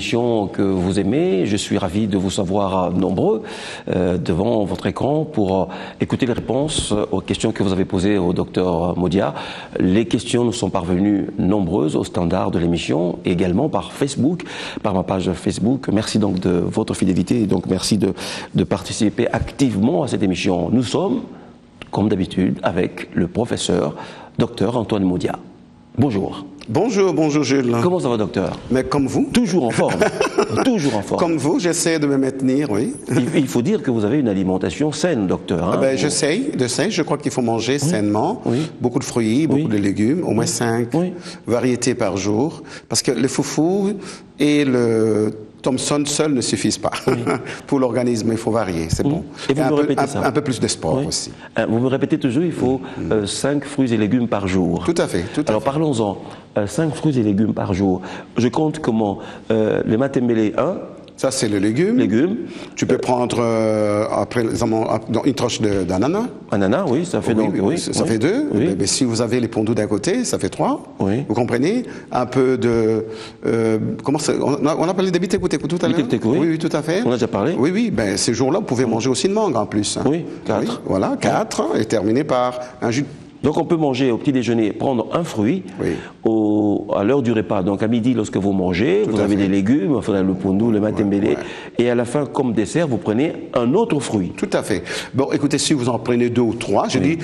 Que vous aimez. Je suis ravi de vous savoir nombreux devant votre écran pour écouter les réponses aux questions que vous avez posées au docteur Modia. Les questions nous sont parvenues nombreuses au standard de l'émission, également par Facebook, par ma page Facebook. Merci donc de votre fidélité et donc merci de participer activement à cette émission. Nous sommes, comme d'habitude, avec le professeur docteur Antoine Modia. Bonjour. Bonjour, bonjour Jules. Comment ça va, docteur? Mais comme vous. Toujours en forme. Toujours en forme. Comme vous, j'essaie de me maintenir, oui. Il faut dire que vous avez une alimentation saine, docteur. Hein? Ben, j'essaie. Je crois qu'il faut manger sainement. Oui. Beaucoup de fruits, beaucoup de légumes, au moins 5 variétés par jour. Parce que le foufou et le Thomson seul ne suffisent pas. Pour l'organisme, il faut varier, c'est bon. Et vous me répétez ça. Un peu plus de sport aussi. Vous me répétez toujours, il faut 5 fruits et légumes par jour. Tout à fait. Alors parlons-en. 5 fruits et légumes par jour. Je compte comment le matembele 1. Ça, c'est le légume. Légumes. Tu peux prendre, après, une tranche d'ananas. Ananas, oui, ça fait donc... Oui, ça fait 2. Oui. Mais si vous avez les pondous d'un côté, ça fait 3. Oui. Vous comprenez? Un peu de... comment ça, on appelle des bitécoutécou tout à l'heure? Oui, tout à fait. On a déjà parlé? Oui. Ben, ces jours-là, vous pouvez manger aussi une mangue en plus. Hein. Oui, 4. Oui, voilà, 4. Et terminé par un jus. Donc on peut manger au petit déjeuner, prendre un fruit à l'heure du repas. Donc à midi, lorsque vous mangez, vous avez des légumes, le pondou, le matembele, et à la fin, comme dessert, vous prenez un autre fruit. Tout à fait. Bon, écoutez, si vous en prenez 2 ou 3, je dis,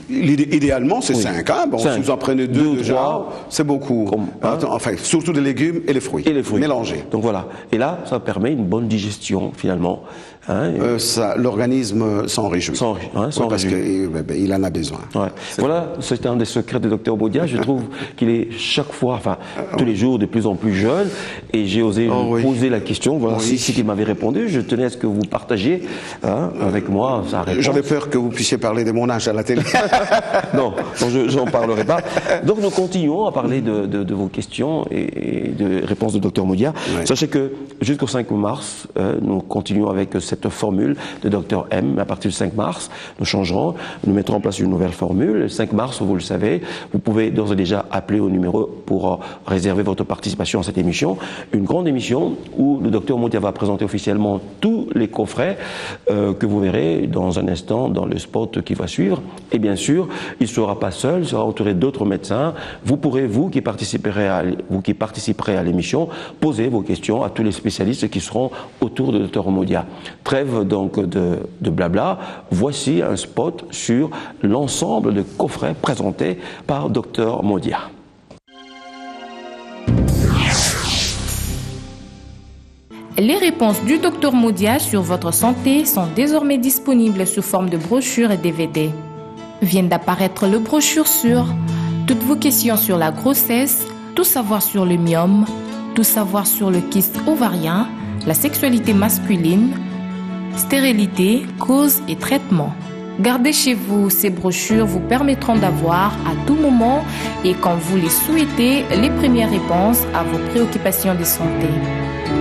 idéalement, c'est 5. Hein? Bon, 5. Si vous en prenez 2 ou 3, c'est beaucoup. Enfin, surtout des légumes et les fruits. Mélangés. Donc voilà. Et là, ça permet une bonne digestion, finalement. Hein, l'organisme s'en réjouit. Parce qu'il en a besoin. Voilà, c'est un des secrets du docteur Modia. Je trouve qu'il est chaque fois, tous les jours, de plus en plus jeune. Et j'ai osé lui poser la question. Voilà, si il m'avait répondu, je tenais à ce que vous partagiez avec moi sa réponse. J'avais peur que vous puissiez parler de mon âge à la télé. Non, j'en parlerai pas. Donc nous continuons à parler de vos questions et de réponses du docteur Modia. Sachez que jusqu'au 5 mars, nous continuons avec cette formule de Dr M. À partir du 5 mars, nous changerons, nous mettrons en place une nouvelle formule. Le 5 mars, vous le savez, vous pouvez d'ores et déjà appeler au numéro pour réserver votre participation à cette émission. Une grande émission où le Dr Modia va présenter officiellement tous les coffrets que vous verrez dans un instant dans le spot qui va suivre. Et bien sûr, il ne sera pas seul, il sera entouré d'autres médecins. Vous pourrez, vous qui participerez à l'émission, poser vos questions à tous les spécialistes qui seront autour de Dr Modia. Trêve donc de blabla, voici un spot sur l'ensemble de coffrets présentés par Dr Modia. Les réponses du Dr Modia sur votre santé sont désormais disponibles sous forme de brochures et DVD. Vient d'apparaître le brochure sur toutes vos questions sur la grossesse, tout savoir sur le myome, tout savoir sur le kyste ovarien, la sexualité masculine, stérilité, cause et traitement. Gardez chez vous ces brochures vous permettront d'avoir à tout moment et quand vous les souhaitez les premières réponses à vos préoccupations de santé.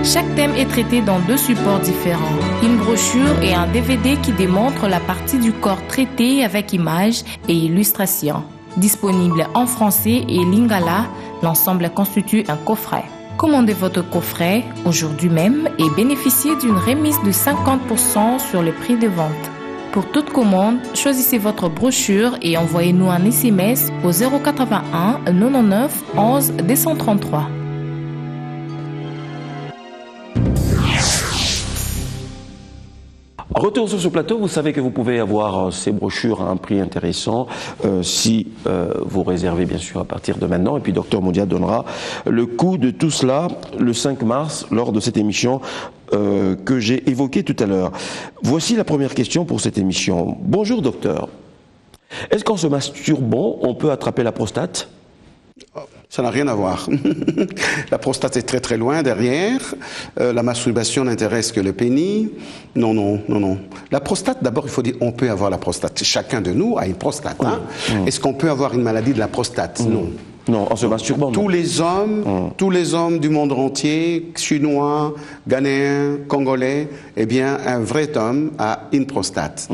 Chaque thème est traité dans 2 supports différents, une brochure et un DVD qui démontrent la partie du corps traitée avec images et illustrations. Disponible en français et lingala, l'ensemble constitue un coffret. Commandez votre coffret aujourd'hui même et bénéficiez d'une remise de 50% sur le prix de vente. Pour toute commande, choisissez votre brochure et envoyez-nous un SMS au 081 99 11 233. Retour sur ce plateau, vous savez que vous pouvez avoir ces brochures à un prix intéressant si vous réservez bien sûr à partir de maintenant. Et puis Dr Modia donnera le coût de tout cela le 5 mars lors de cette émission que j'ai évoquée tout à l'heure. Voici la première question pour cette émission. Bonjour docteur. Est-ce qu'en se masturbant, on peut attraper la prostate ? Ça n'a rien à voir. La prostate est très très loin derrière. La masturbation n'intéresse que le pénis. Non. La prostate, d'abord, il faut dire, on peut avoir la prostate. Chacun de nous a une prostate. Hein? Est-ce qu'on peut avoir une maladie de la prostate? Non. Non, en se masturbant. Tous les hommes du monde entier, chinois, ghanéens, congolais, eh bien, un vrai homme a une prostate.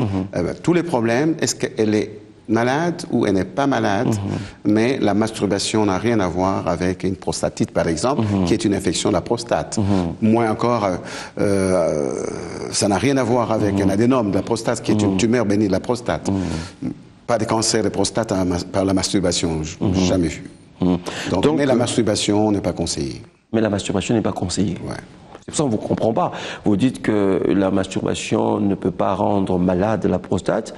Tous les problèmes, est-ce qu'elle est malade ou elle n'est pas malade, mais la masturbation n'a rien à voir avec une prostatite, par exemple, qui est une infection de la prostate. Moins encore, ça n'a rien à voir avec un adénome de la prostate, qui est une tumeur bénigne de la prostate. Pas de cancer de prostate par la masturbation, jamais vu. Donc, mais la masturbation n'est pas conseillée. Mais la masturbation n'est pas conseillée. Ouais. C'est pour ça qu'on ne vous comprend pas. Vous dites que la masturbation ne peut pas rendre malade la prostate.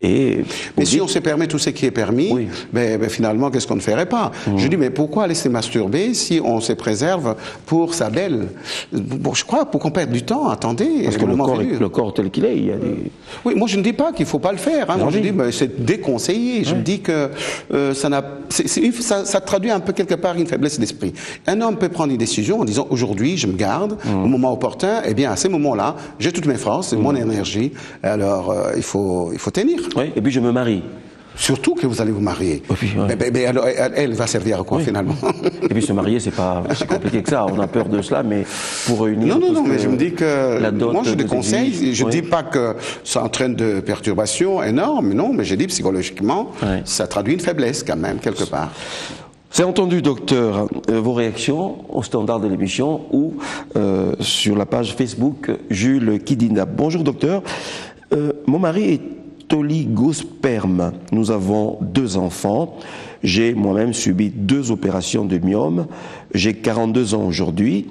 Mais si on se permet tout ce qui est permis, ben finalement, qu'est-ce qu'on ne ferait pas? Je dis, mais pourquoi laisser masturber si on se préserve pour sa belle? Bon, je crois, pour qu'on perde du temps, attendez. Parce que le corps tel qu'il est, il y a des... Oui, moi je ne dis pas qu'il ne faut pas le faire. Hein. Moi je dis, ben, c'est déconseillé. Je dis que ça traduit un peu quelque part une faiblesse d'esprit. Un homme peut prendre une décision en disant, aujourd'hui, je me garde, au moment opportun, eh bien, à ces moments-là, j'ai toutes mes forces, mon énergie, alors il faut tenir. Oui, et puis je me marie. Surtout que vous allez vous marier. Oui, ouais. Mais alors, elle va servir à quoi finalement? Et puis se marier, c'est pas si compliqué que ça. On a peur de cela, mais pour réunir. Non, mais je me dis que moi je déconseille. Je dis pas que ça entraîne de perturbations énormes, non, mais j'ai dit psychologiquement, ça traduit une faiblesse quand même quelque part. C'est entendu, docteur, vos réactions au standard de l'émission ou sur la page Facebook Jules Kidinda. Bonjour, docteur. Mon mari est oligosperme. Nous avons 2 enfants. J'ai moi-même subi 2 opérations de myome. J'ai 42 ans aujourd'hui.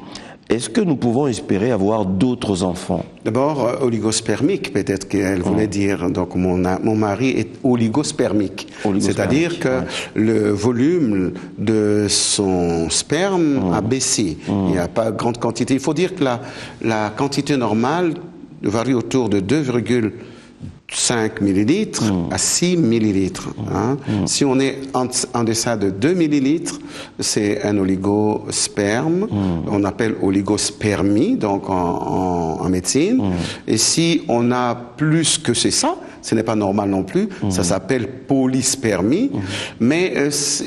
Est-ce que nous pouvons espérer avoir d'autres enfants? D'abord, oligospermique, peut-être qu'elle voulait dire. Donc, mon mari est oligospermique. C'est-à-dire que le volume de son sperme a baissé. Il n'y a pas grande quantité. Il faut dire que la quantité normale varie autour de 2,5 millilitres à 6 millilitres. Hein. Si on est en deçà de 2 millilitres, c'est un oligosperme. On appelle oligospermie, donc en médecine. Et si on a plus que c'est ça, ce n'est pas normal non plus, ça s'appelle polyspermie, mais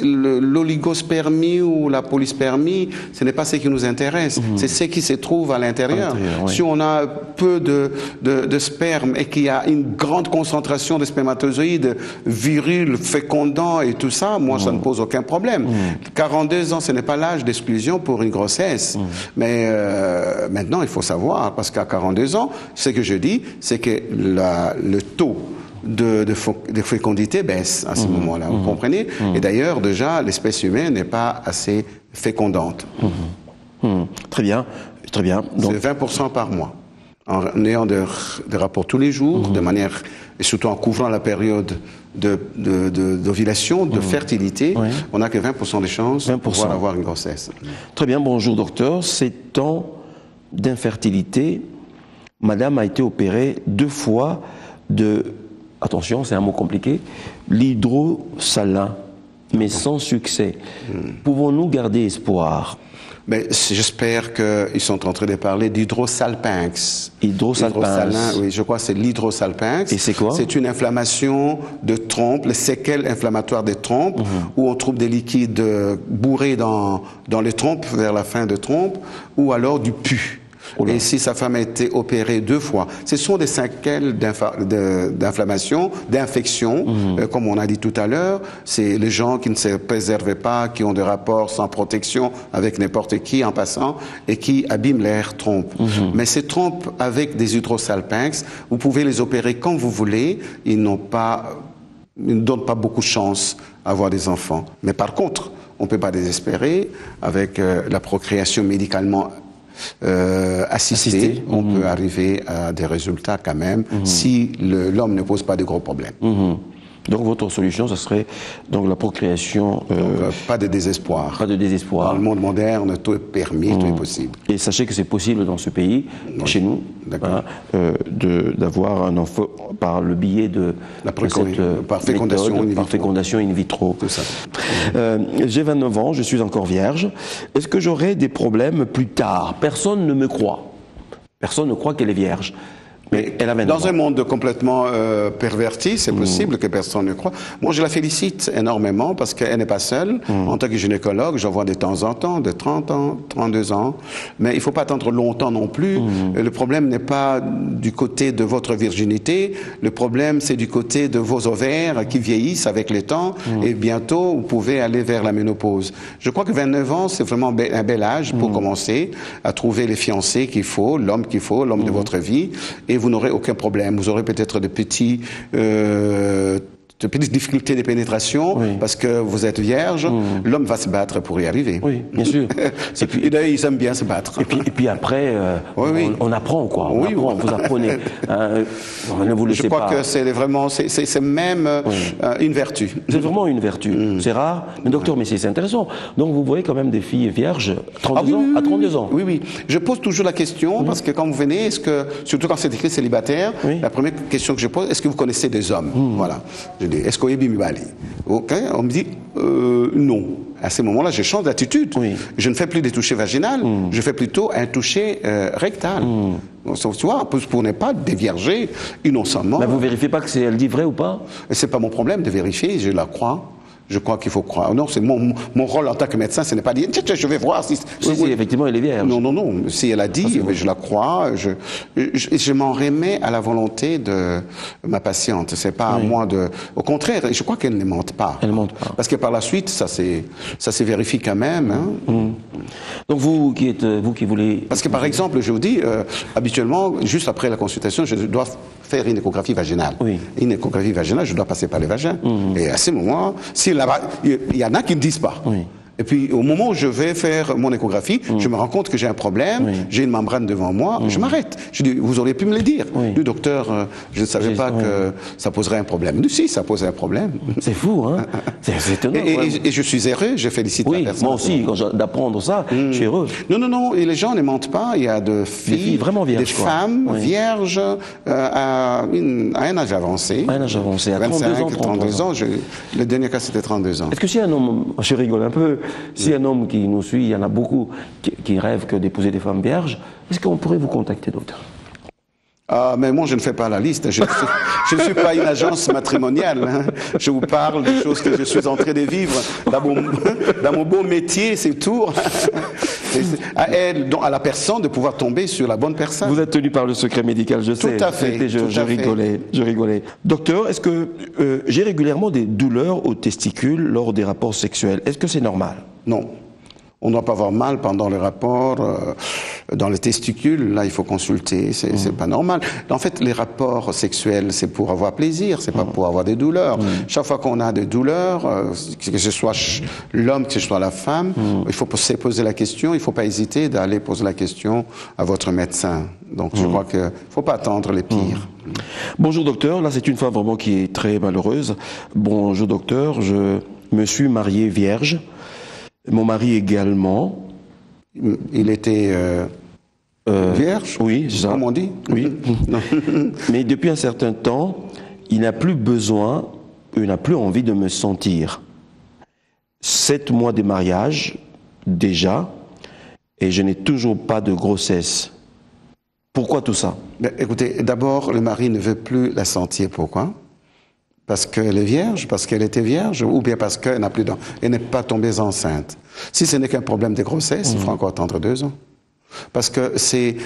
l'oligospermie ou la polyspermie, ce n'est pas ce qui nous intéresse, c'est ce qui se trouve à l'intérieur. Si on a peu de sperme et qu'il y a une grande concentration de spermatozoïdes virils, fécondants et tout ça, moi ça ne pose aucun problème. 42 ans, ce n'est pas l'âge d'exclusion pour une grossesse, mais maintenant il faut savoir, parce qu'à 42 ans, ce que je dis, c'est que le taux de fécondité baisse à ce moment-là, vous comprenez? Et d'ailleurs, déjà, l'espèce humaine n'est pas assez fécondante. Très bien, très bien. C'est 20% par mois. En ayant des rapports tous les jours, de manière, et surtout en couvrant la période d'ovulation, de fertilité, on n'a que 20% de chances de pouvoir avoir une grossesse. Très bien, bonjour docteur. Ces temps d'infertilité, madame a été opérée 2 fois de, attention, c'est un mot compliqué, l'hydrosalin, mais sans succès. Pouvons-nous garder espoir? Mais j'espère qu'ils sont en train de parler d'hydrosalpinx. Hydrosalpinx. Oui, je crois que c'est l'hydrosalpinx. Et c'est quoi? C'est une inflammation de trompe, les séquelles inflammatoires des trompes, où on trouve des liquides bourrés dans les trompes vers la fin de trompe, ou alors du pus. Et si sa femme a été opérée 2 fois, ce sont des séquelles d'inflammation, d'infection, comme on a dit tout à l'heure. C'est les gens qui ne se préservaient pas, qui ont des rapports sans protection avec n'importe qui en passant et qui abîment l'air trompe. Mais ces trompes avec des hydrosalpinx, vous pouvez les opérer quand vous voulez. Ils ne donnent pas beaucoup de chance à avoir des enfants. Mais par contre, on ne peut pas désespérer avec la procréation médicalement assisté, on peut arriver à des résultats quand même si l'homme ne pose pas de gros problèmes. Donc votre solution, ce serait donc la procréation. Pas de désespoir. Pas de désespoir. Dans le monde moderne, tout est permis, tout est possible. Et sachez que c'est possible dans ce pays, chez nous, d'avoir un enfant par le biais de par fécondation in vitro. Tout ça. J'ai 29 ans, je suis encore vierge. Est-ce que j'aurai des problèmes plus tard? Personne ne me croit. Personne ne croit qu'elle est vierge. Mais elle a 29 Dans un monde complètement perverti, c'est possible que personne ne croit. Moi, je la félicite énormément parce qu'elle n'est pas seule. En tant que gynécologue, j'en vois de temps en temps, de 30 ans, 32 ans. Mais il ne faut pas attendre longtemps non plus. Le problème n'est pas du côté de votre virginité. Le problème, c'est du côté de vos ovaires qui vieillissent avec le temps. Et bientôt, vous pouvez aller vers la ménopause. Je crois que 29 ans, c'est vraiment un bel âge pour commencer à trouver les fiancés qu'il faut, l'homme de votre vie. Et vous n'aurez aucun problème. Vous aurez peut-être de petites difficultés de pénétration parce que vous êtes vierge. L'homme va se battre pour y arriver. Oui, bien sûr. Et d'ailleurs, ils aiment bien se battre. Et puis après, on apprend, quoi. On apprend, vous apprenez. Ne vous laissez Je crois pas. que c'est vraiment, c'est même une vertu. C'est vraiment une vertu. C'est rare. Mais docteur Messier, c'est intéressant. Donc vous voyez quand même des filles vierges à 32 ans. Oui. Je pose toujours la question parce que quand vous venez, surtout quand c'est écrit célibataire, la première question que je pose, est-ce que vous connaissez des hommes? Voilà. Je dis, est-ce qu'on est bimibali? Ok, on me dit non. À ce moment-là, je change d'attitude. Je ne fais plus des touchés vaginales, je fais plutôt un toucher rectal. Tu vois, pour ne pas dévierger innocemment. Mais vous vérifiez pas que elle dit vrai ou pas? C'est pas mon problème de vérifier, je la crois. Je crois qu'il faut croire. Non, c'est mon rôle en tant que médecin, ce n'est pas de dire, tiens, je vais voir si... Si, effectivement, elle est vierge. Non. Si elle a dit, je la crois. Je m'en remets à la volonté de ma patiente. C'est pas à moi de... Au contraire, je crois qu'elle ne mente pas. Elle ne mente pas. Parce que par la suite, ça se vérifie quand même. Hein. Donc vous qui voulez... Parce que par exemple, je vous dis, habituellement, juste après la consultation, je dois faire une échographie vaginale. Une échographie vaginale, je dois passer par les vagins. Et à ce moment, il y en a qui ne disent pas. Et puis, au moment où je vais faire mon échographie, je me rends compte que j'ai un problème, j'ai une membrane devant moi, je m'arrête. Je dis, vous auriez pu me le dire. Le docteur, je ne savais pas que ça poserait un problème. Mais si, ça posait un problème. C'est fou, hein? C'est étonnant. Et je suis heureux, je félicite la personne. Moi aussi, d'apprendre ça, je suis heureux. Non, et les gens ne mentent pas. Il y a de filles vraiment vierges, des femmes vierges à un âge avancé. À un âge avancé, à 32 ans. Le dernier cas, c'était 32 ans. Est-ce que si un homme, je rigole un peu, si un homme qui nous suit, il y en a beaucoup qui rêvent que d'épouser des femmes vierges, est-ce qu'on pourrait vous contacter, docteur? Mais moi, je ne fais pas la liste. Je ne suis pas une agence matrimoniale. Hein. Je vous parle des choses que je suis en train de vivre dans mon beau métier, c'est tout. À elle, à la personne de pouvoir tomber sur la bonne personne. Vous êtes tenu par le secret médical, je sais. Tout à fait. Je rigolais. Docteur, est-ce que j'ai régulièrement des douleurs aux testicules lors des rapports sexuels? Est-ce que c'est normal? Non. On ne doit pas avoir mal pendant les rapports, dans les testicules. Là, il faut consulter. C'est pas normal. En fait, les rapports sexuels, c'est pour avoir plaisir. C'est pas pour avoir des douleurs. Chaque fois qu'on a des douleurs, que ce soit l'homme, que ce soit la femme, il faut se poser la question. Il faut pas hésiter d'aller poser la question à votre médecin. Donc, je crois qu'il faut pas attendre les pires. Bonjour docteur. Là, c'est une femme vraiment qui est très malheureuse. Bonjour docteur. Je me suis marié vierge. Mon mari également. Il était vierge? Oui, c'est ça. Comme on dit? Oui. Mais depuis un certain temps, il n'a plus besoin, il n'a plus envie de me sentir. 7 mois de mariage, déjà, et je n'ai toujours pas de grossesse. Pourquoi tout ça? Écoutez, d'abord, le mari ne veut plus la sentir. Pourquoi? Parce qu'elle est vierge, parce qu'elle était vierge, ou bien parce qu'elle n'a plus elle n'est pas tombée enceinte. Si ce n'est qu'un problème de grossesse, il faut encore attendre 2 ans. Parce que s'il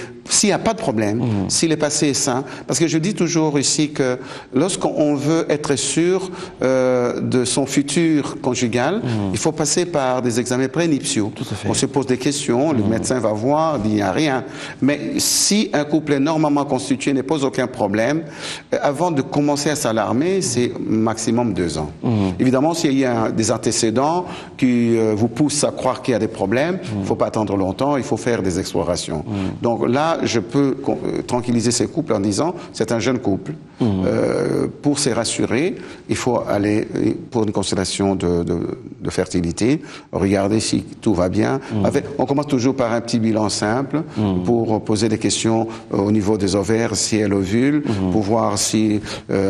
n'y a pas de problème, s'il est passé sain, parce que je dis toujours ici que lorsqu'on veut être sûr de son futur conjugal, il faut passer par des examens prénuptiaux. On se pose des questions, le médecin va voir, il n'y a rien. Mais si un couple est normalement constitué, ne pose aucun problème, avant de commencer à s'alarmer, c'est maximum 2 ans. Évidemment, s'il y a des antécédents qui vous poussent à croire qu'il y a des problèmes, il ne faut pas attendre longtemps, il faut faire des explorations. Donc là, je peux tranquilliser ces couples en disant, c'est un jeune couple, Pour se rassurer, il faut aller pour une constellation de fertilité, regarder si tout va bien. On commence toujours par un petit bilan simple pour poser des questions au niveau des ovaires, si elle ovule, pour voir si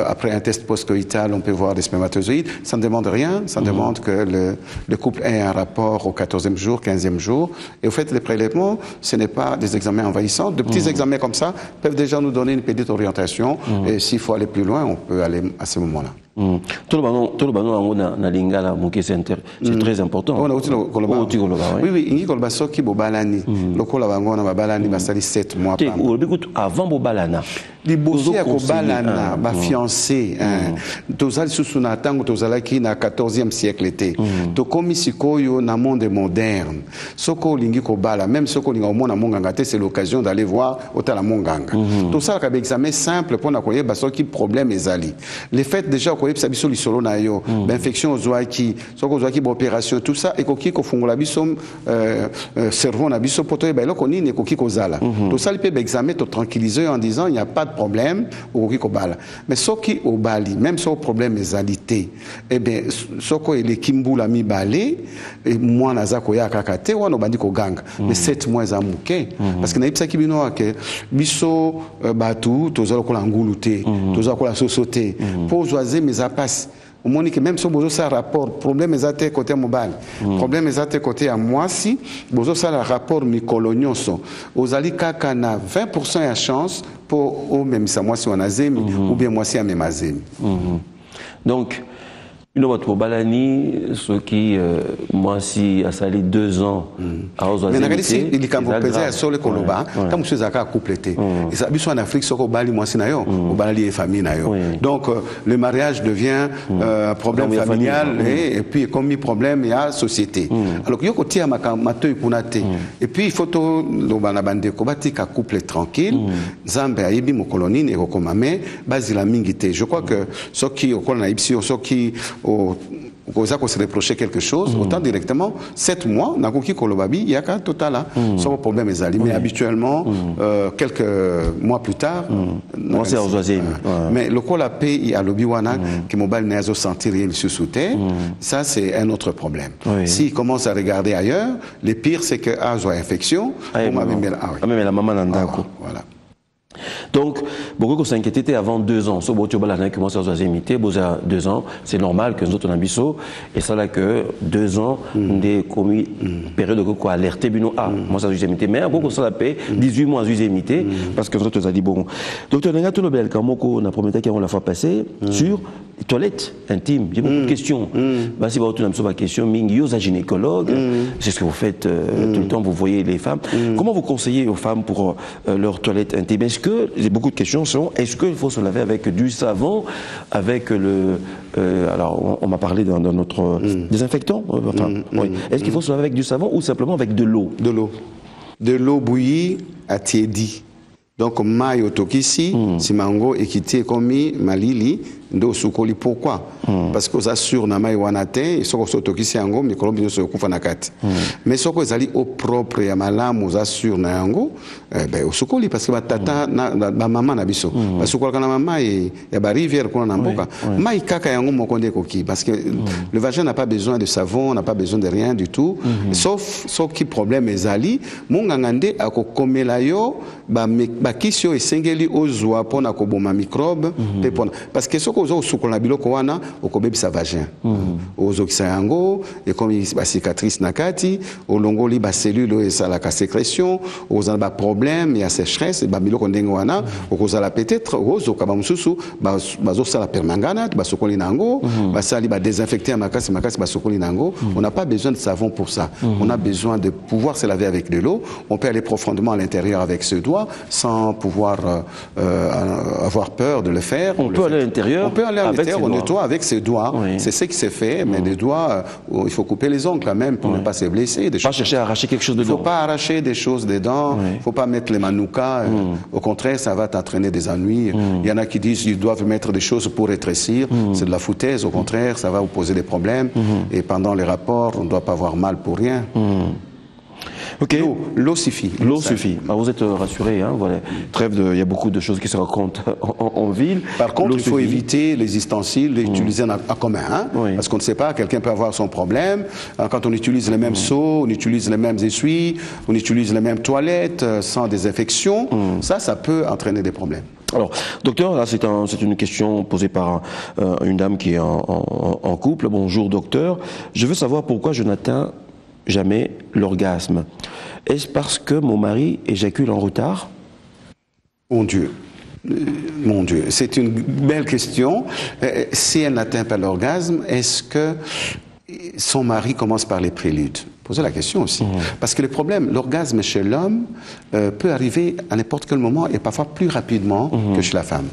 après un test post-coïtal on peut voir des spermatozoïdes. Ça ne demande rien, ça demande que le couple ait un rapport au 14e jour, 15e jour. Et au fait, les prélèvements, ce n'est pas des examens envahissants. De petits examens comme ça peuvent déjà nous donner une petite orientation. Et s'il faut aller plus loin, on peut aller à ce moment-là. Tout le monde na lingala c'est très important. Oui, oui, il soki bobalani. Lokola bango na babalani basali 7 mois. Avant bobalana. Libosi ya kobalana ba fiancé tozali susu na tango tozalaki na 14e siècle té. To komi sikoyo na monde moderne. Soko lingi kobala, même soko linga omona monganga té, c'est l'occasion d'aller voir otala monganga. Tout ça ka examen simple pour na koyeba soki problème ezali. Les faits déjà koyebisa biso lisolo na yo, infection ozwaki, soko ozwaki ba opération tout ça ekoki ko fungola biso cerveau na biso poto ba eloko nini ekoki kozala. Tout ça lipe ba examen to tranquilliser en disant il n'y a pas de problème okoki kobala. Mais soki obali, même so problème ezalité, eh bien soko elekimbula mibale et moi naza koya kakate wana obandi ko ganga. Mais 7 mois za muke parce que na ipsaki bino ke biso batu tozala kola ngulu te, tozala kola sosote. Pour choisir mes apasses. Au moins que même si vous avez un rapport, problème est côté mobile, problème est côté à moi si vous avez un rapport mi-colonioso, vous allez kaka na 20% de chance pour ou même ça moi si on a zemi ou bien moi si à même zemi. Donc votre balani, ce qui, moi, si a sali 2 ans, à Ozoazé. Mais si il est pesé à sur le Koloba, comme je suis à compléter. Et ça, bien sûr, en Afrique, ce qu'on bali, moi, c'est naïo, ou bali et famille naïo. Donc, le mariage devient un problème familial et puis, comme il problème, il y a société. Alors, il y a côté à matoi punate. Et puis, il faut tout, l'obanabande, kobati, ka couple tranquille, Zambé, aibi, mon colonie, et rokomame, basila mingite. Je crois que ce qui, au colon aïpsi, ce qui, qu'on se reprochait quelque chose, autant directement, 7 mois, Nakoki Kolobabi, il y a qu'un total là, sans problème les mais habituellement, quelques mois plus tard, mais le Kola pays à l'Obiwana, qui mobile n'a pas senti rien sous terre, ça c'est un autre problème. S'il commence à regarder ailleurs, le pire c'est que a infection, mais la maman voilà. Donc, beaucoup s'inquiétaient avant 2 ans. Si vous avez commencé à imiter, vous avez 2 ans, c'est normal que nous autres en et ça là que 2 ans, des commis période de quoi alerter, moi ça j'ai imité, mais beaucoup ça la paix, 18 mois j'ai imité, parce que nous autres a dit bon. Docteur Nenga Tolobel, quand on a promis qu'on la fois passé sur les toilettes intimes, j'ai beaucoup de questions. Bah si vous avez une question, Mingi, aux gynécologues, c'est ce que vous faites tout le temps, vous voyez les femmes. Comment vous conseillez aux femmes pour leurs toilettes intimes? Est-ce que beaucoup de questions sont est-ce qu'il faut se laver avec du savon, avec le alors on m'a parlé dans notre désinfectant, oui. Est-ce qu'il faut se laver avec du savon ou simplement avec de l'eau? De l'eau bouillie à tiédi. Donc mayo tokisi, simango ekiti komi malili ndo sukoli. Pourquoi? Parce que vous assure na mai wanate et soko tokisi yango mikolobi no sokufa na kati. Mais soko ezali au propre ya malamu vous assure na yango ben usukoli parce que batata na ba mama na biso. Basukola kana mama et ya ba rivière kuna na mboka. Mai kaka yango mokonde koki parce que le vagin n'a pas besoin de savon, n'a pas besoin de rien du tout. Sauf qui problème ezali mongangande akokomela yo ba kisio esengeli ozwa pona koboma microbe pe pona parce que soko ozo sukola biloko wana okobebisa vagin ozo kisango et comme ba cicatrice na kati olongoli ba cellule esala ka sécrétion ozo ba problème ya sécheresse ba biloko ndenge wana okozala peut-être ozo kaba mususu bazo sala permanganate ba sokoli nango ba sali ba désinfecter makasi ba sokoli nango. On n'a pas besoin de savon pour ça. On a besoin de pouvoir se laver avec de l'eau. On peut aller profondément à l'intérieur avec ce doigt sans pouvoir avoir peur de le faire. On peut aller à l'intérieur. On peut aller à l'intérieur, on nettoie avec ses doigts. C'est ce qui s'est fait, mais des doigts, il faut couper les ongles quand même pour ne pas se blesser. Pas chercher à arracher quelque chose dedans. Il ne faut pas arracher des choses dedans. Il ne faut pas mettre les manoukas. Au contraire, ça va t'entraîner des ennuis. Il y en a qui disent qu'ils doivent mettre des choses pour rétrécir. C'est de la foutaise. Au contraire, ça va vous poser des problèmes. Et pendant les rapports, on ne doit pas avoir mal pour rien. Ok. L'eau suffit. L'eau suffit. Alors vous êtes rassurés, hein, voilà. Trêve de, il y a beaucoup de choses qui se racontent en ville. Par contre, il faut éviter les ustensiles, les utiliser en commun, hein, Oui. parce qu'on ne sait pas, quelqu'un peut avoir son problème. Quand on utilise les mêmes seaux, on utilise les mêmes essuies, on utilise les mêmes toilettes sans désinfection, ça peut entraîner des problèmes. Alors, docteur, là, c'est une question posée par une dame qui est en couple. Bonjour, docteur. Je veux savoir pourquoi je n'atteins jamais l'orgasme. Est-ce parce que mon mari éjacule en retard? Mon Dieu. Mon Dieu, c'est une belle question. Si elle n'atteint pas l'orgasme, est-ce que son mari commence par les préludes? Posez la question aussi. Parce que le problème, l'orgasme chez l'homme peut arriver à n'importe quel moment et parfois plus rapidement que chez la femme.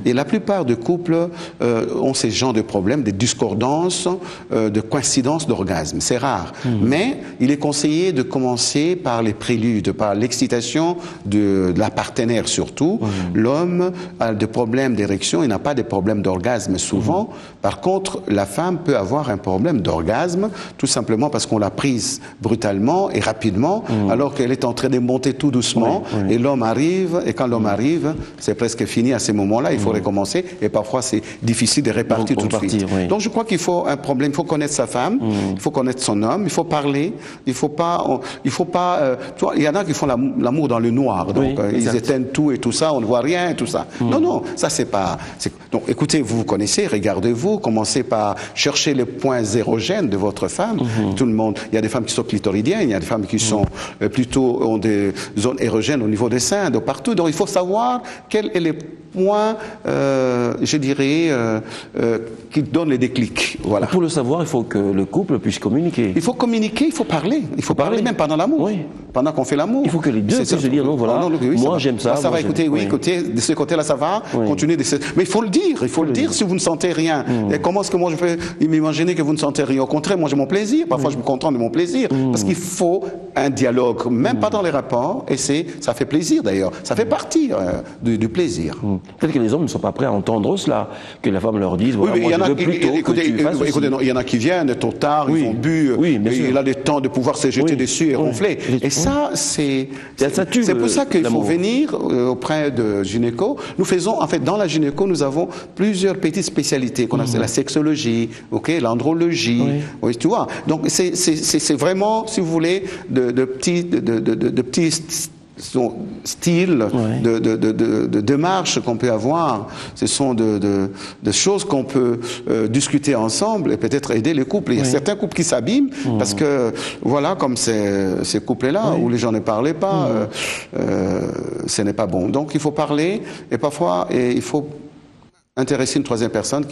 Et la plupart des couples ont ces genres de problèmes, des discordances, de coïncidences d'orgasme. C'est rare. Mais il est conseillé de commencer par les préludes, par l'excitation de la partenaire surtout. L'homme a des problèmes d'érection, il n'a pas de problèmes d'orgasme souvent. Par contre, la femme peut avoir un problème d'orgasme, tout simplement parce qu'on l'a prise brutalement et rapidement, alors qu'elle est en train de monter tout doucement, et l'homme arrive, et quand l'homme arrive, c'est presque fini à ces moments-là, il faut recommencer, et parfois c'est difficile de répartir tout de suite. Donc je crois qu'il faut un problème, il faut connaître sa femme, il faut connaître son homme, il faut parler, il faut pas, tu vois, il y en a qui font l'amour dans le noir, donc ils éteignent tout et tout ça, on ne voit rien et tout ça. Non, non, ça c'est pas... Donc écoutez, vous connaissez, regardez-vous, commencez par chercher les points érogènes de votre femme. Tout le monde, il y a des femmes qui sont clitoridiennes, il y a des femmes qui sont plutôt ont des zones érogènes au niveau des seins, de partout. Donc il faut savoir quels sont les points, je dirais, qui donnent les déclics. Voilà. Pour le savoir, il faut que le couple puisse communiquer. Il faut communiquer, il faut parler. Il faut parler même pendant l'amour. Oui. Pendant qu'on fait l'amour. Il faut que les deux puissent se dire, non, voilà, moi j'aime ça. Ça va, écoutez, oui, écoutez, de ce côté-là ça va, continuez. Mais il faut le dire, si vous ne sentez rien. Et comment est-ce que moi je peux m'imaginer que vous ne sentez rien? Au contraire, moi j'ai mon plaisir. Parfois je me contente de mon plaisir. Parce qu'il faut un dialogue, même pas dans les rapports, et ça fait plaisir d'ailleurs. Ça fait partie du plaisir. Peut-être que les hommes ne sont pas prêts à entendre cela, que la femme leur dise, voilà, moi je veux plutôt que tu fasses ceci. Écoutez, il y en a qui viennent tôt tard, ils ont bu, il a le temps de pouvoir se jeter dessus et ronfler. Et ça, c'est pour ça qu'il faut venir auprès de gynéco. Nous faisons, en fait, dans la gynéco, nous avons plusieurs petites spécialités qu'on appelle la sexologie, l'andrologie, tu vois. Donc c'est vraiment, si vous voulez, de petits styles de démarches qu'on peut avoir. Ce sont de choses qu'on peut discuter ensemble et peut-être aider les couples. Il y a certains couples qui s'abîment parce que, voilà, comme ces couples-là où les gens ne parlaient pas, ce n'est pas bon. Donc il faut parler et parfois il faut intéresser une troisième personne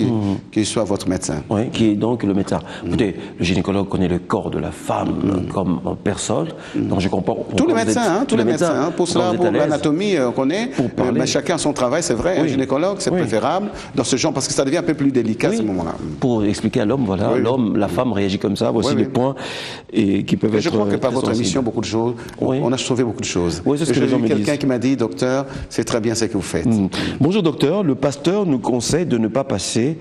qui soit votre médecin. Oui, qui est donc le médecin. Écoutez, le gynécologue connaît le corps de la femme comme personne, donc je comprends. Tous les médecins, pour cela, pour l'anatomie, on connaît, mais chacun son travail, c'est vrai, un gynécologue, c'est préférable dans ce genre, parce que ça devient un peu plus délicat à ce moment-là. Pour expliquer à l'homme, voilà, l'homme, la femme réagit comme ça, voici les points qui peuvent être. Je crois que par votre émission, beaucoup de choses, on a sauvé beaucoup de choses. Oui, c'est ce que les hommes me disent. Quelqu'un qui m'a dit, docteur, c'est très bien ce que vous faites. Bonjour docteur, le pasteur nous conseille de ne pas passer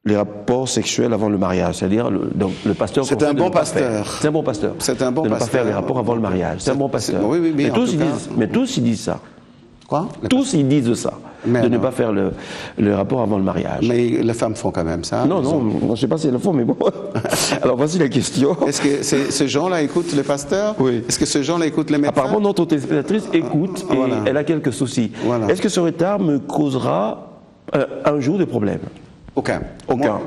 les rapports sexuels avant le mariage, c'est-à-dire le pasteur. C'est un bon pasteur. C'est un bon pasteur. C'est un bon pasteur. De ne pas faire les rapports avant le mariage. C'est un bon pasteur. Mais tous ils disent ça. Quoi? Tous ils disent ça. De ne pas faire le rapport avant le mariage. Mais les femmes font quand même ça. Non, je ne sais pas si elles le font, mais bon. Alors voici la question. Est-ce que ces gens-là écoutent les pasteurs? Oui. Est-ce que ces gens-là écoutent les médecins? Apparemment, notre téléspectatrice écoute et elle a quelques soucis. Est-ce que ce retard me causera un jour de problème? Aucun.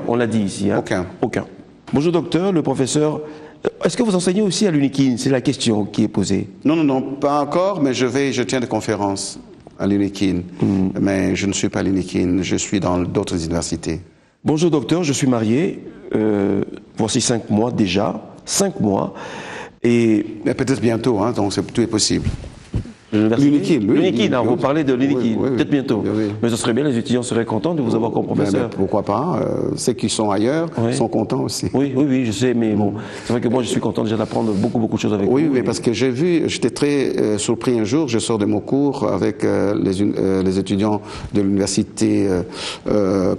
On l'a dit ici. Hein? Aucun. Bonjour docteur, le professeur. Est-ce que vous enseignez aussi à l'UNIKIN? C'est la question qui est posée. Non, pas encore, mais je tiens des conférences à l'UNIKIN. Mais je ne suis pas à l'UNIKIN, je suis dans d'autres universités. Bonjour docteur, je suis marié, voici 5 mois déjà, 5 mois, et... Mais peut-être bientôt, hein, donc tout est possible. L'Uniquine, vous parlez de l'Uniquine, oui, peut-être bientôt. Oui. Mais ce serait bien, les étudiants seraient contents de vous avoir comme professeur. Mais pourquoi pas, ceux qui sont ailleurs sont contents aussi. Oui, je sais, mais bon, c'est vrai que moi je suis content déjà d'apprendre beaucoup de choses avec vous. Oui, mais parce que j'étais très surpris un jour, je sors de mon cours avec les étudiants de l'université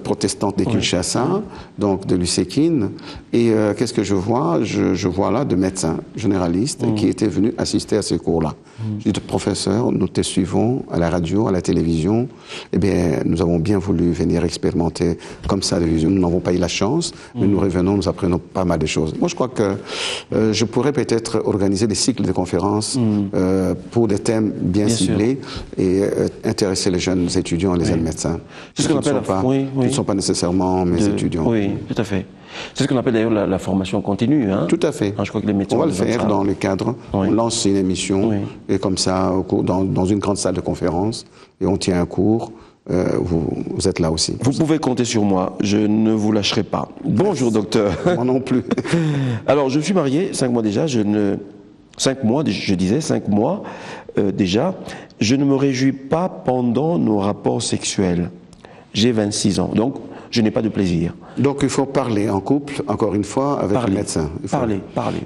protestante de Kinshasa, donc de l'USEKIN, et qu'est-ce que je vois? Je vois là de médecins généralistes qui étaient venus assister à ces cours-là. Je dis, professeur, nous te suivons à la radio, à la télévision. Eh bien, nous avons bien voulu venir expérimenter comme ça la télévision. Nous n'avons pas eu la chance, mais nous revenons, nous apprenons pas mal de choses. Moi, je crois que je pourrais peut-être organiser des cycles de conférences pour des thèmes bien ciblés et intéresser les jeunes étudiants et les jeunes médecins. C'est ce qu'on appelle qui ne sont pas nécessairement mes étudiants. Oui, tout à fait. C'est ce qu'on appelle d'ailleurs la formation continue. Hein. Tout à fait. Je crois que les médecins on va le faire dans le cadre. On lance une émission et comme ça, dans une grande salle de conférence, et on tient un cours. Vous êtes là aussi. Vous pouvez compter sur moi, je ne vous lâcherai pas. Bonjour docteur. Moi non plus. Alors je suis marié 5 mois déjà, 5 mois déjà, je ne me réjouis pas pendant nos rapports sexuels. J'ai 26 ans, donc je n'ai pas de plaisir. Donc il faut parler en couple, encore une fois, avec le médecin. Parler.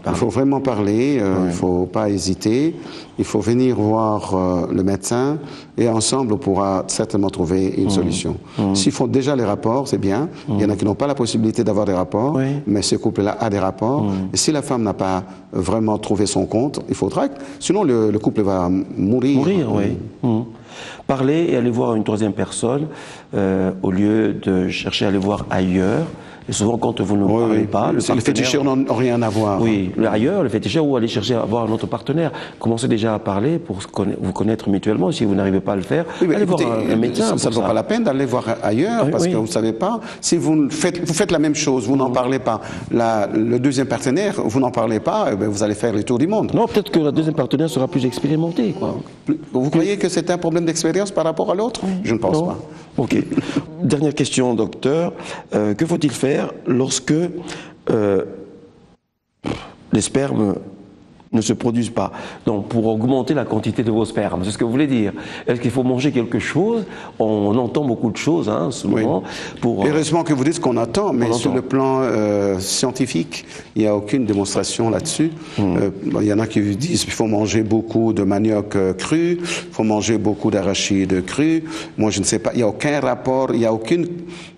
Il faut vraiment parler, il ne faut pas hésiter, il faut venir voir le médecin et ensemble on pourra certainement trouver une solution. S'ils font déjà les rapports, c'est bien. Il y en a qui n'ont pas la possibilité d'avoir des rapports, mais ce couple-là a des rapports. Et si la femme n'a pas vraiment trouvé son compte, il faudra que... Sinon le couple va mourir. Parler et aller voir une troisième personne au lieu de chercher à aller voir ailleurs. Et souvent, quand vous ne parlez pas... Les féticheurs n'ont rien à voir. Oui, ailleurs, le féticheur, ou aller chercher à avoir un autre partenaire. Commencez déjà à parler pour vous connaître mutuellement. Si vous n'arrivez pas à le faire, allez voir un médecin. Ça ne vaut pas la peine d'aller voir ailleurs, parce que vous ne savez pas. Si vous faites la même chose, vous n'en parlez pas. Le deuxième partenaire, vous n'en parlez pas, vous allez faire le tour du monde. Non, peut-être que le deuxième partenaire sera plus expérimenté. Vous croyez que c'est un problème d'expérience par rapport à l'autre? Je ne pense pas. Ok. Dernière question, docteur. Que faut-il faire lorsque les spermes ne se produisent pas? Donc, pour augmenter la quantité de vos spermes, c'est ce que vous voulez dire. Est-ce qu'il faut manger quelque chose? On entend beaucoup de choses en ce moment. Heureusement que vous dites qu'on attend, mais sur le plan scientifique, il n'y a aucune démonstration là-dessus. Il y en a qui disent qu'il faut manger beaucoup de manioc cru, il faut manger beaucoup d'arachides cru. Moi, je ne sais pas, il n'y a aucun rapport, il n'y a aucune...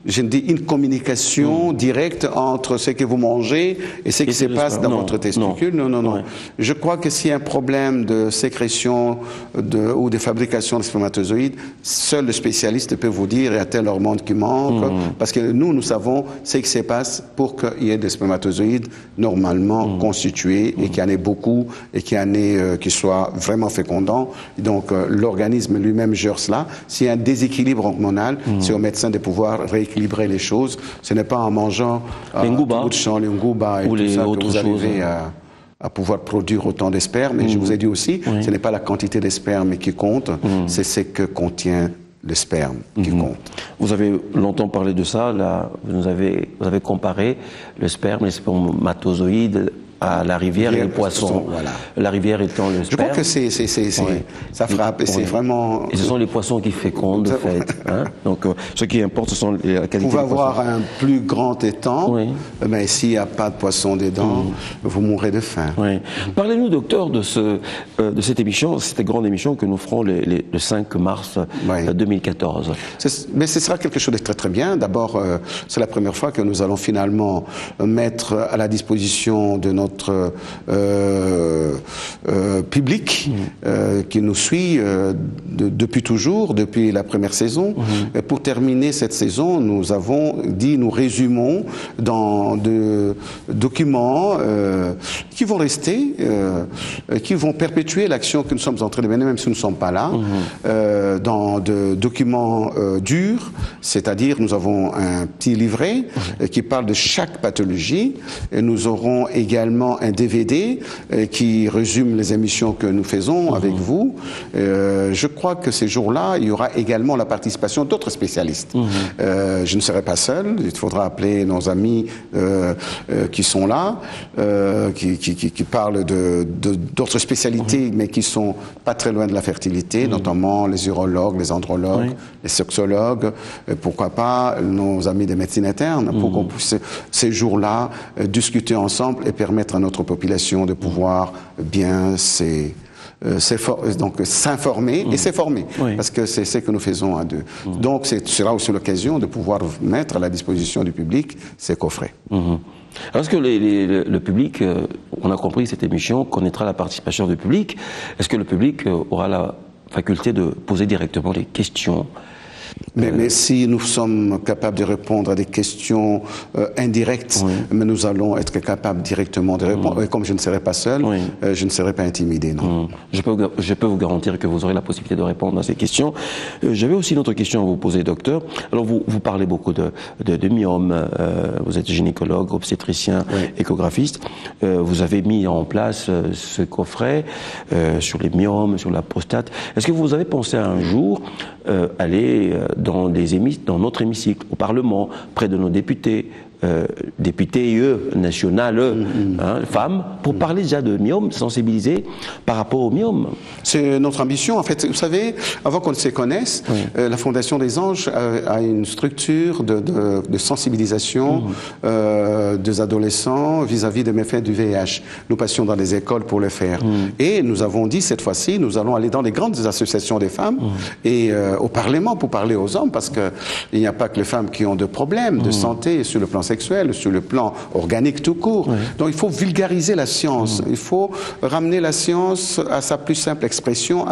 une communication directe entre ce que vous mangez et ce qui se passe dans votre testicule. Non. Je crois que s'il y a un problème de sécrétion ou de fabrication de spermatozoïdes, seul le spécialiste peut vous dire il y a tel hormone qui manque, parce que nous savons ce qui se passe pour qu'il y ait des spermatozoïdes normalement constitués et qu'il y en ait beaucoup et qu'il y en ait qui soient vraiment fécondants. Donc l'organisme lui-même gère cela. S'il y a un déséquilibre hormonal, c'est au médecin de pouvoir rééquilibrer les choses. Ce n'est pas en mangeant les ngouba et tout ça que vous arrivez à pouvoir produire autant de sperme. Et je vous ai dit aussi, ce n'est pas la quantité de sperme qui compte, c'est ce que contient le sperme qui compte. Vous avez longtemps parlé de ça, là, vous avez comparé le sperme, les spermatozoïdes à la rivière et les poissons. Voilà. La rivière étant le sperme. Je crois que ça frappe et c'est vraiment... Et ce sont les poissons qui fécondent, de fait. Hein? Donc, ce qui importe, ce sont la qualité des poissons. Vous pouvez avoir un plus grand étang, mais s'il n'y a pas de poisson dedans, vous mourrez de faim. Parlez-nous, docteur, de cette émission, cette grande émission que nous ferons le 5 mars 2014. Mais ce sera quelque chose de très très bien. D'abord, c'est la première fois que nous allons finalement mettre à la disposition de notre public qui nous suit depuis toujours, depuis la première saison. Et pour terminer cette saison, nous avons dit, nous résumons dans de documents qui vont rester, qui vont perpétuer l'action que nous sommes en train de mener, même si nous ne sommes pas là, dans de documents durs, c'est-à-dire lire, nous avons un petit livret qui parle de chaque pathologie. Et nous aurons également un DVD qui résume les émissions que nous faisons avec vous. Je crois que ces jours-là, il y aura également la participation d'autres spécialistes. Je ne serai pas seul, il faudra appeler nos amis qui sont là, qui parlent d'autres spécialités, mais qui sont pas très loin de la fertilité, notamment les urologues, les andrologues, les sexologues, pourquoi pas nos amis des médecines internes, pour qu'on puisse ces jours-là discuter ensemble et permettre à notre population de pouvoir bien s'informer et s'informer, parce que c'est ce que nous faisons à deux. Donc ce sera aussi l'occasion de pouvoir mettre à la disposition du public ces coffrets. Est-ce que le public, on a compris cette émission, connaîtra la participation du public? Est-ce que le public aura la faculté de poser directement des questions? Mais si nous sommes capables de répondre à des questions indirectes, mais nous allons être capables directement de répondre. Et comme je ne serai pas seul, je ne serai pas intimidé, non. Je peux vous garantir que vous aurez la possibilité de répondre à ces questions. J'avais aussi une autre question à vous poser, docteur. Alors, vous parlez beaucoup de myome. Vous êtes gynécologue, obstétricien, échographiste. Vous avez mis en place ce coffret sur les myomes, sur la prostate. Est-ce que vous avez pensé un jour aller dans notre hémicycle, au Parlement, près de nos députés, députés nationales, femmes, pour parler déjà de myome, sensibiliser par rapport au myome? C'est notre ambition. En fait, vous savez, avant qu'on ne se connaisse, la Fondation des Anges a une structure de sensibilisation des adolescents vis-à-vis des méfaits du VIH. Nous passions dans les écoles pour le faire. Et nous avons dit, cette fois-ci, nous allons aller dans les grandes associations des femmes et au Parlement pour parler aux hommes, parce qu'il n'y a pas que les femmes qui ont des problèmes de santé sur le plan sexuel, sur le plan organique tout court. Donc il faut vulgariser la science. Il faut ramener la science à sa plus simple expression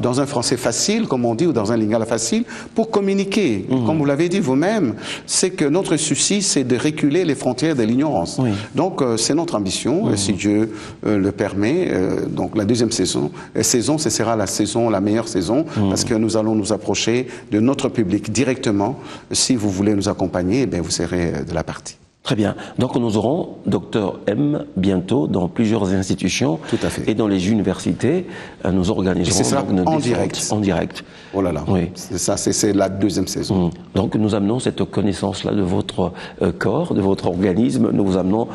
dans un français facile, comme on dit, ou dans un lingala facile, pour communiquer. Comme vous l'avez dit vous-même, c'est que notre souci, c'est de reculer les frontières de l'ignorance. Donc c'est notre ambition, et si Dieu le permet. Donc la deuxième saison, ce sera la meilleure saison, parce que nous allons nous approcher de notre public directement. Si vous voulez nous accompagner, eh bien, vous serez de la partie. Très bien. Donc nous aurons Dr M bientôt dans plusieurs institutions. Tout à fait. Et dans les universités, nous organiserons et ce sera donc en direct. En direct. Oh là là. Oui. C'est ça, c'est la deuxième saison. Donc nous amenons cette connaissance-là de votre corps, de votre organisme. Nous vous amenons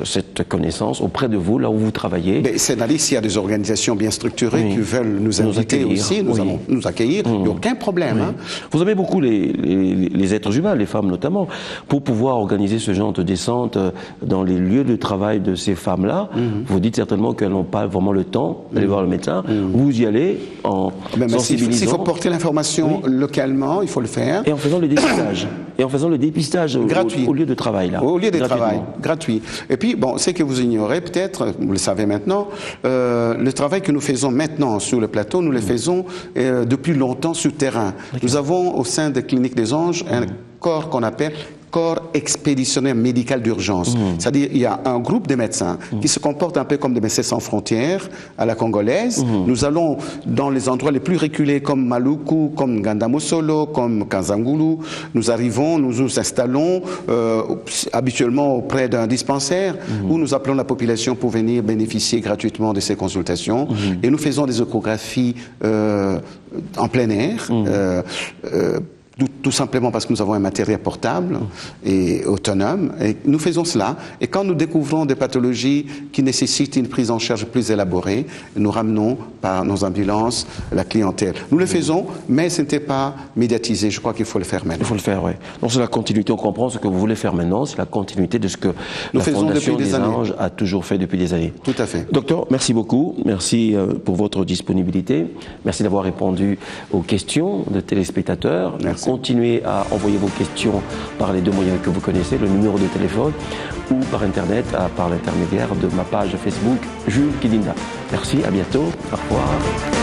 cette connaissance auprès de vous, là où vous travaillez. Mais c'est-à-dire s'il y a des organisations bien structurées qui veulent nous inviter aussi, nous allons nous accueillir. Il n'y a aucun problème. Hein. Vous aimez beaucoup les êtres humains, les femmes notamment, pour pouvoir organiser ce genre de descente dans les lieux de travail de ces femmes-là. Vous dites certainement qu'elles n'ont pas vraiment le temps d'aller voir le médecin. Vous y allez en sensibilisant. S'il faut porter l'information localement, il faut le faire. Et en faisant le dépistage. Gratuit. Au lieu de travail, là. Au lieu de travail, gratuit. Et puis, bon, c'est que vous ignorez peut-être, vous le savez maintenant, le travail que nous faisons maintenant sur le plateau, nous le faisons depuis longtemps sur terrain. Nous avons au sein des cliniques des Anges un corps qu'on appelle corps expéditionnaire médical d'urgence. C'est-à-dire, il y a un groupe de médecins qui se comportent un peu comme des médecins sans frontières à la congolaise. Nous allons dans les endroits les plus reculés comme Maluku, comme Ngandamosolo, comme Kanzangulu. Nous arrivons, nous nous installons habituellement auprès d'un dispensaire où nous appelons la population pour venir bénéficier gratuitement de ces consultations. Et nous faisons des échographies en plein air. Tout simplement parce que nous avons un matériel portable et autonome. Et nous faisons cela. Et quand nous découvrons des pathologies qui nécessitent une prise en charge plus élaborée, nous ramenons par nos ambulances la clientèle. Nous le faisons, mais ce n'était pas médiatisé. Je crois qu'il faut le faire maintenant. Il faut le faire, oui. Donc c'est la continuité. On comprend ce que vous voulez faire maintenant. C'est la continuité de ce que la Fondation des Anges a toujours fait depuis des années. Tout à fait. Docteur, merci beaucoup. Merci pour votre disponibilité. Merci d'avoir répondu aux questions de téléspectateurs. Merci. Continuez à envoyer vos questions par les deux moyens que vous connaissez, le numéro de téléphone ou par Internet par l'intermédiaire de ma page Facebook Jules Kidinda. Merci, à bientôt. Au revoir.